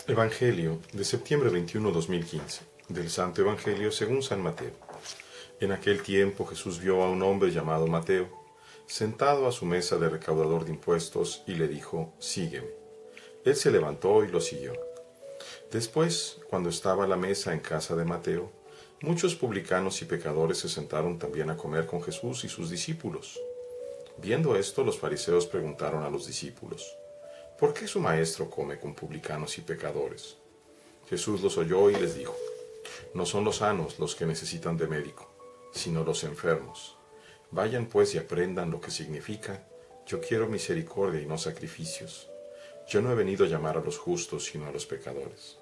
Evangelio de septiembre 21, 2015, del Santo Evangelio según San Mateo. En aquel tiempo Jesús vio a un hombre llamado Mateo, sentado a su mesa de recaudador de impuestos, y le dijo: «Sígueme». Él se levantó y lo siguió. Después, cuando estaba a la mesa en casa de Mateo, muchos publicanos y pecadores se sentaron también a comer con Jesús y sus discípulos. Viendo esto, los fariseos preguntaron a los discípulos: «¿Por qué su maestro come con publicanos y pecadores?». Jesús los oyó y les dijo: «No son los sanos los que necesitan de médico, sino los enfermos. Vayan pues y aprendan lo que significa: yo quiero misericordia y no sacrificios. Yo no he venido a llamar a los justos, sino a los pecadores».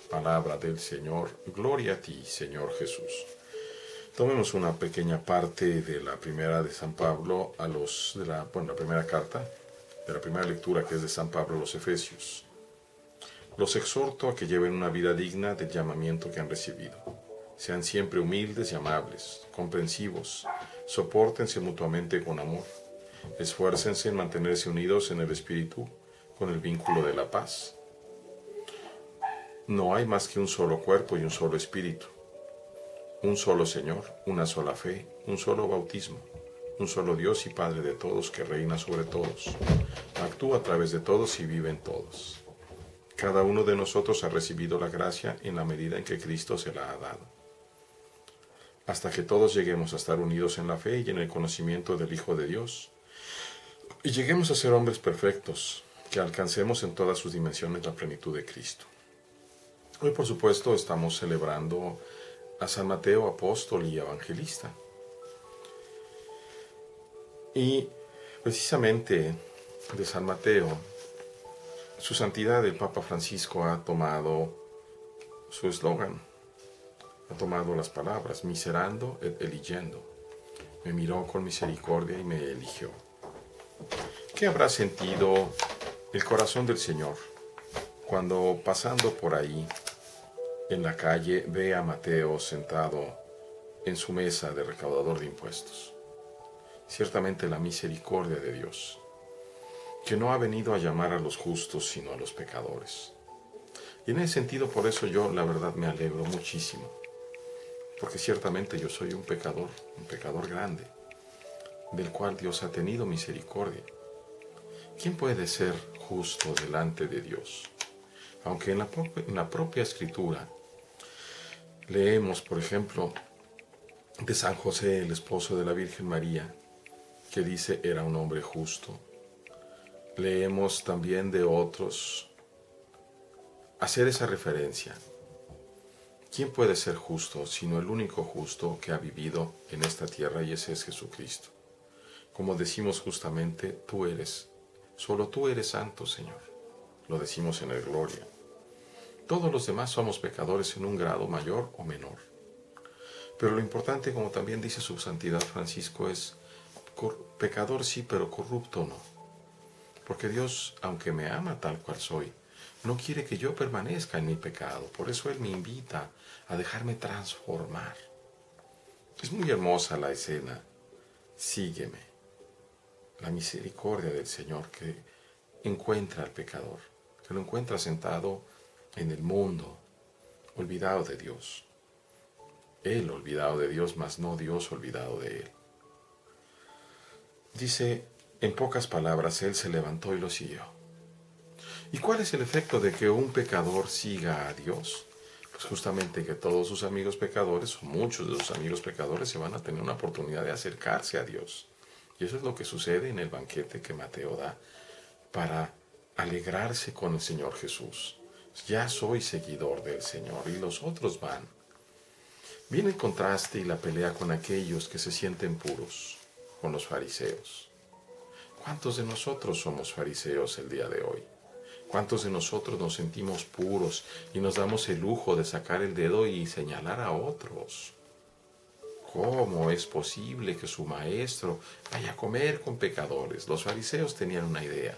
Palabra del Señor. Gloria a ti, Señor Jesús. Tomemos una pequeña parte de la primera de San Pablo la primera carta, de la primera lectura, que es de San Pablo a los Efesios. Los exhorto a que lleven una vida digna del llamamiento que han recibido. Sean siempre humildes y amables, comprensivos, sopórtense mutuamente con amor. Esfuércense en mantenerse unidos en el Espíritu, con el vínculo de la paz. No hay más que un solo cuerpo y un solo Espíritu, un solo Señor, una sola fe, un solo bautismo, un solo Dios y Padre de todos, que reina sobre todos, actúa a través de todos y vive en todos. Cada uno de nosotros ha recibido la gracia en la medida en que Cristo se la ha dado, hasta que todos lleguemos a estar unidos en la fe y en el conocimiento del Hijo de Dios, y lleguemos a ser hombres perfectos, que alcancemos en todas sus dimensiones la plenitud de Cristo. Hoy, por supuesto, estamos celebrando a San Mateo, apóstol y evangelista. Y precisamente de San Mateo, su santidad el Papa Francisco ha tomado su eslogan, ha tomado las palabras: miserando et eligiendo. Me miró con misericordia y me eligió. ¿Qué habrá sentido el corazón del Señor cuando, pasando por ahí en la calle, ve a Mateo sentado en su mesa de recaudador de impuestos? Ciertamente la misericordia de Dios, que no ha venido a llamar a los justos, sino a los pecadores. Y en ese sentido, por eso yo, la verdad, me alegro muchísimo, porque ciertamente yo soy un pecador grande, del cual Dios ha tenido misericordia. ¿Quién puede ser justo delante de Dios? Aunque en la propia Escritura leemos, por ejemplo, de San José, el esposo de la Virgen María, que dice era un hombre justo. Leemos también de otros hacer esa referencia. ¿Quién puede ser justo sino el único justo que ha vivido en esta tierra, y ese es Jesucristo? Como decimos justamente, solo tú eres santo, Señor. Lo decimos en el Gloria. Todos los demás somos pecadores en un grado mayor o menor. Pero lo importante, como también dice su santidad Francisco, es pecador sí, pero corrupto no. Porque Dios, aunque me ama tal cual soy, no quiere que yo permanezca en mi pecado. Por eso Él me invita a dejarme transformar. Es muy hermosa la escena. Sígueme. La misericordia del Señor que encuentra al pecador, que lo encuentra sentado en el mundo, olvidado de Dios. Él olvidado de Dios, mas no Dios olvidado de él. Dice, en pocas palabras, él se levantó y lo siguió. ¿Y cuál es el efecto de que un pecador siga a Dios? Pues justamente que todos sus amigos pecadores, o muchos de sus amigos pecadores, se van a tener una oportunidad de acercarse a Dios. Y eso es lo que sucede en el banquete que Mateo da para alegrarse con el Señor Jesús. Ya soy seguidor del Señor, y los otros van. Viene el contraste y la pelea con aquellos que se sienten puros, con los fariseos. ¿Cuántos de nosotros somos fariseos el día de hoy? ¿Cuántos de nosotros nos sentimos puros y nos damos el lujo de sacar el dedo y señalar a otros? ¿Cómo es posible que su maestro vaya a comer con pecadores? Los fariseos tenían una idea.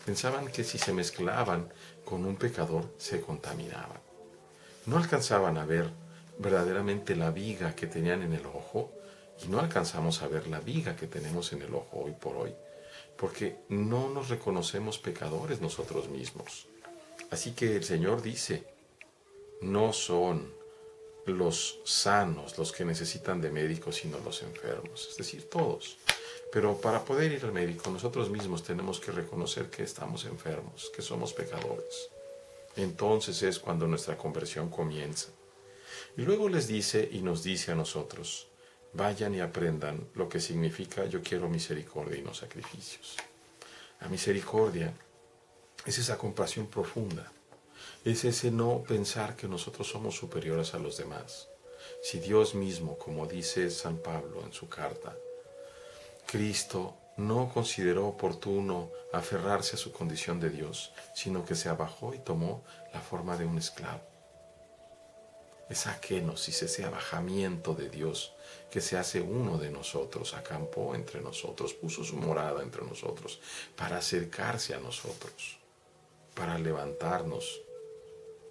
Pensaban que si se mezclaban con un pecador, se contaminaban. No alcanzaban a ver verdaderamente la viga que tenían en el ojo, y no alcanzamos a ver la viga que tenemos en el ojo hoy por hoy, porque no nos reconocemos pecadores nosotros mismos. Así que el Señor dice, no son los sanos los que necesitan de médicos, sino los enfermos, es decir, todos. Pero para poder ir al médico, nosotros mismos tenemos que reconocer que estamos enfermos, que somos pecadores. Entonces es cuando nuestra conversión comienza. Y luego les dice y nos dice a nosotros, vayan y aprendan lo que significa yo quiero misericordia y no sacrificios. La misericordia es esa compasión profunda, es ese no pensar que nosotros somos superiores a los demás. Si Dios mismo, como dice San Pablo en su carta, Cristo no consideró oportuno aferrarse a su condición de Dios, sino que se abajó y tomó la forma de un esclavo. Esa kenosis, ese abajamiento de Dios que se hace uno de nosotros, acampó entre nosotros, puso su morada entre nosotros para acercarse a nosotros, para levantarnos,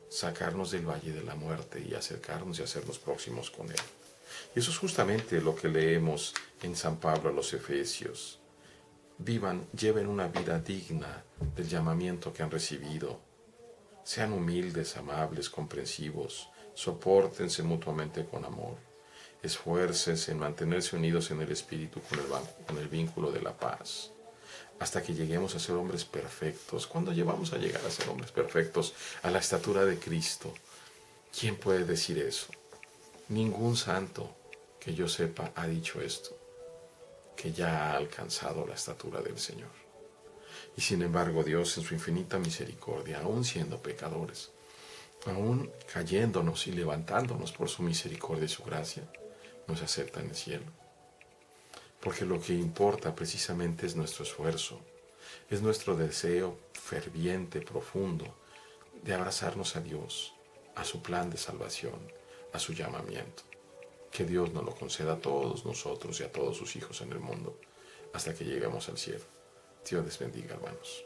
sacarnos del valle de la muerte y acercarnos y hacernos próximos con Él. Y eso es justamente lo que leemos en San Pablo a los Efesios. Vivan, lleven una vida digna del llamamiento que han recibido. Sean humildes, amables, comprensivos, sopórtense mutuamente con amor. Esfuércense en mantenerse unidos en el Espíritu con el vínculo de la paz, hasta que lleguemos a ser hombres perfectos. ¿Cuándo llevamos a llegar a ser hombres perfectos? A la estatura de Cristo. ¿Quién puede decir eso? Ningún santo que yo sepa ha dicho esto, que ya ha alcanzado la estatura del Señor. Y sin embargo Dios en su infinita misericordia, aún siendo pecadores, aún cayéndonos y levantándonos por su misericordia y su gracia, nos acepta en el cielo. Porque lo que importa precisamente es nuestro esfuerzo, es nuestro deseo ferviente, profundo, de abrazarnos a Dios, a su plan de salvación, a su llamamiento. Que Dios nos lo conceda a todos nosotros y a todos sus hijos en el mundo, hasta que lleguemos al cielo. Dios les bendiga, hermanos.